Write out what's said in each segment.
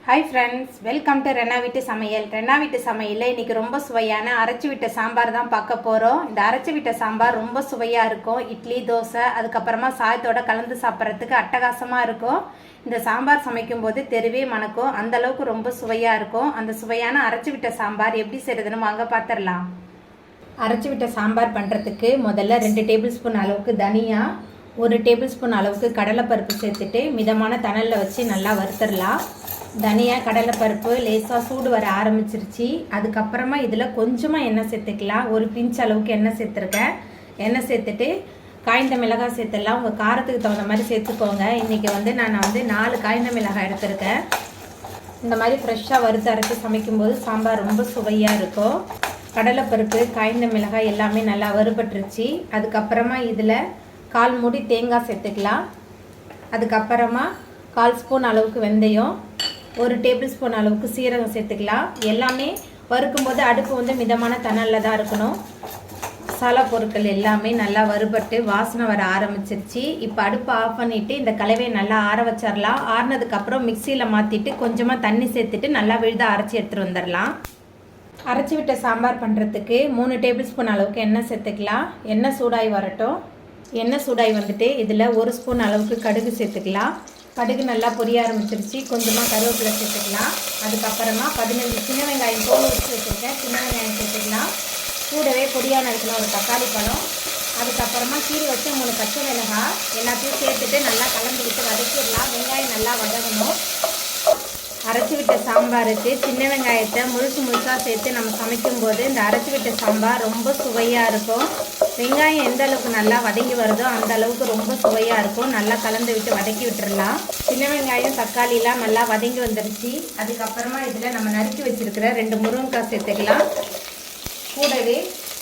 Hi friends, welcome to Rena வீட்டு சமையல். ரெனா வீட்டு சமையல்ல இன்னைக்கு ரொம்ப சுவையான அரைச்சு விட்ட சாம்பார் தான் பார்க்க போறோம். இந்த அரைச்சு விட்ட சாம்பார் ரொம்ப சுவையா இருக்கும். இட்லி, தோசை, அதுக்கு அப்புறமா சாதத்தோட கலந்து சாப்பிட்றதுக்கு அட்டகாசமா இருக்கும். இந்த சாம்பார் சமைக்கும் போது தெருவே மணக்கும். அந்த அளவுக்கு ரொம்ப சுவையா இருக்கும். அந்த சுவையான அரைச்சு விட்ட சாம்பார் எப்படி செய்யறதுன்னு வாங்க பார்த்துடலாம். அரைச்சு விட்ட சாம்பார் பண்றதுக்கு முதல்ல 2 டேபிள் ஸ்பூன் அளவுக்கு தனியா, 1 டேபிள் ஸ்பூன் அளவுக்கு கடலைப்பருப்பு சேர்த்துட்டு மிதமான தணலில் வச்சு நல்லா வறுத்துடலாம். தனியா கடலைப்பருப்பு லேசாக சூடு வர ஆரம்பிச்சிருச்சு. அதுக்கப்புறமா இதில் கொஞ்சமாக எண்ணெய் சேர்த்துக்கலாம். ஒரு பிஞ்ச் அளவுக்கு எண்ணெய் சேர்த்துருக்கேன். எண்ணெய் சேர்த்துட்டு காய்ந்த மிளகாய் சேர்த்துடலாம். உங்கள் காரத்துக்கு தகுந்த மாதிரி சேர்த்துக்கோங்க. இன்றைக்கி நான் 4 காய்ந்த மிளகாய் எடுத்திருக்கேன். இந்த மாதிரி ஃப்ரெஷ்ஷாக வறுத்து அரைச்சி சமைக்கும்போது சாம்பார் ரொம்ப சுவையாக இருக்கும். கடலைப்பருப்பு, காய்ந்த மிளகாய் எல்லாமே நல்லா வறுபட்டுருச்சு. அதுக்கப்புறமா இதில் 1/4 மூடி தேங்காய் சேர்த்துக்கலாம். அதுக்கப்புறமா 1/4 ஸ்பூன் அளவுக்கு வெந்தயம், 1 டேபிள் ஸ்பூன் அளவுக்கு சீரகம் சேர்த்துக்கலாம். எல்லாமே வறுக்கும்போது அடுப்பு மிதமான தணலில் தான் இருக்கணும். மசாலா பொருட்கள் எல்லாமே நல்லா வறுபட்டு வாசனை வர ஆரம்பிச்சிருச்சு. இப்போ அடுப்பை ஆஃப் பண்ணிவிட்டு இந்த கலவையை நல்லா ஆற வச்சிடலாம். ஆறினதுக்கப்புறம் மிக்சியில் மாற்றிட்டு கொஞ்சமாக தண்ணி சேர்த்துட்டு நல்லா விழுத அரைச்சி எடுத்துகிட்டு வந்துடலாம். அரைச்சி விட்ட சாம்பார் பண்ணுறதுக்கு 3 டேபிள் ஸ்பூன் அளவுக்கு எண்ணெய் சேர்த்துக்கலாம். எண்ணெய் சூடாகி வரட்டும். எண்ணெய் சூடாகி வந்துட்டு இதில் 1 ஸ்பூன் அளவுக்கு கடுகு சேர்த்துக்கலாம். கடுகு நல்லா பொரிய ஆரம்பிச்சிருச்சு. கொஞ்சமாக கருவேப்பிலை சேர்த்துக்கலாம். அதுக்கப்புறமா 15 சின்ன வெங்காயம் தோல் வச்சு வச்சுருக்கேன். சின்ன வெங்காயம் சேர்த்துக்கலாம். கூடவே பொடியான இருக்கிற ஒரு தக்காளி பழம், அதுக்கப்புறமா கீரை வச்சு 3 பச்சை மிளகாய் எல்லாத்தையும் சேர்த்துட்டு நல்லா கலந்து விட்டு வதக்கிடலாம். வெங்காயம் நல்லா வதங்கணும். அரைச்சி விட்ட சாம்பாருக்கு சின்ன வெங்காயத்தை முழுசாக சேர்த்து நம்ம சமைக்கும்போது இந்த அரைச்சி விட்ட சாம்பார் ரொம்ப சுவையாக இருக்கும். வெங்காயம் எந்த அளவுக்கு நல்லா வதங்கி வருதோ அந்த அளவுக்கு ரொம்ப சுவையாக இருக்கும். நல்லா கலந்து விட்டு வதக்கி விட்டுடலாம். சின்ன வெங்காயம், தக்காளிலாம் நல்லா வதங்கி வந்துருச்சு. அதுக்கப்புறமா இதில் நம்ம நறுக்கி வச்சுருக்கிற 2 முருங்கைக்காய் சேர்த்துக்கலாம். கூடவே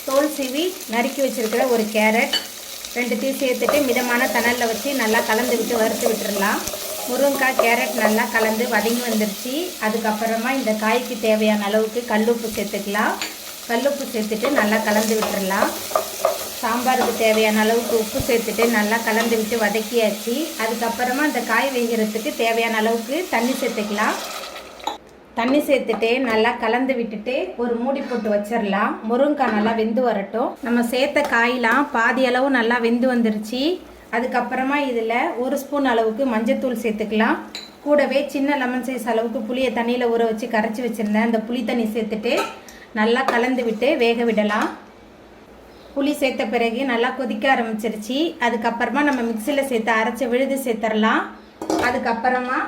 தோல் சீவி நறுக்கி வச்சுருக்கிற ஒரு கேரட் 2த்தையும் சேர்த்துட்டு மிதமான தணலில் வச்சு நல்லா கலந்து விட்டு வறுத்து விட்டுடலாம். முருங்கைக்காய், கேரட் நல்லா கலந்து வதங்கி வந்துருச்சு. அதுக்கப்புறமா இந்த காய்க்கு தேவையான அளவுக்கு கல்லுப்பு சேர்த்துக்கலாம். கல்லுப்பு சேர்த்துட்டு நல்லா கலந்து விட்டுடலாம். சாம்பாருக்கு தேவையான அளவுக்கு உப்பு சேர்த்துட்டு நல்லா கலந்து விட்டு வதக்கியாச்சு. அதுக்கப்புறமா இந்த காய் வேகிறதுக்கு தேவையான அளவுக்கு தண்ணி சேர்த்துக்கலாம். தண்ணி சேர்த்துட்டு நல்லா கலந்து விட்டுட்டு ஒரு மூடி போட்டு வச்சிடலாம். முருங்கைக்காய் நல்லா வெந்து வரட்டும். நம்ம சேர்த்த காயெலாம் பாதி அளவு நல்லா வெந்து வந்துருச்சு. அதுக்கப்புறமா இதில் 1 ஸ்பூன் அளவுக்கு மஞ்சத்தூள் சேர்த்துக்கலாம். கூடவே சின்ன லெமன் சைஸ் அளவுக்கு புளியை தண்ணியில் ஊற வச்சு கரைச்சி வச்சுருந்தேன். அந்த புளி தண்ணி சேர்த்துட்டு நல்லா கலந்து விட்டு வேக விடலாம். புளி சேர்த்த பிறகு நல்லா கொதிக்க ஆரம்பிச்சிருச்சு. அதுக்கப்புறமா நம்ம மிக்சியில் சேர்த்து அரைச்ச விழுது சேர்த்துடலாம். அதுக்கப்புறமா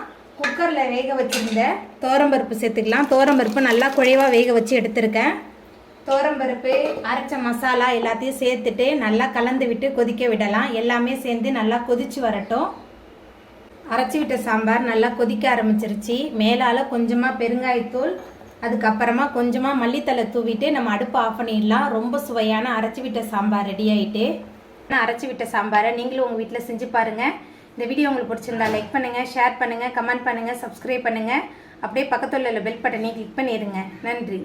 குக்கரில் வேக வச்சுருந்த துவரம்பருப்பு சேர்த்துக்கலாம். துவரம்பருப்பு நல்லா குழைவாக வேக வச்சு எடுத்துருக்கேன். துவரம்பருப்பு, அரைச்ச மசாலா எல்லாத்தையும் சேர்த்துட்டு நல்லா கலந்து விட்டு கொதிக்க விடலாம். எல்லாமே சேர்ந்து நல்லா கொதிச்சு வரட்டும். அரைச்சி விட்ட சாம்பார் நல்லா கொதிக்க ஆரம்பிச்சிருச்சு. மேலால் கொஞ்சமாக பெருங்காயத்தூள், அதுக்கப்புறமா கொஞ்சமாக மல்லித்தலை தூவிட்டு நம்ம அடுப்பு ஆஃப் பண்ணிடலாம். ரொம்ப சுவையான அரைச்சி விட்ட சாம்பார் ரெடி ஆகிட்டு. அரைச்சி விட்ட சாம்பாரை நீங்களும் உங்கள் வீட்டில் செஞ்சு பாருங்கள். இந்த வீடியோ உங்களுக்கு பிடிச்சிருந்தா லைக் பண்ணுங்கள், ஷேர் பண்ணுங்கள், கமெண்ட் பண்ணுங்கள், சப்ஸ்கிரைப் பண்ணுங்கள். அப்படியே பக்கத்தில் உள்ள பெல் பட்டனை கிளிக் பண்ணிடுங்க. நன்றி.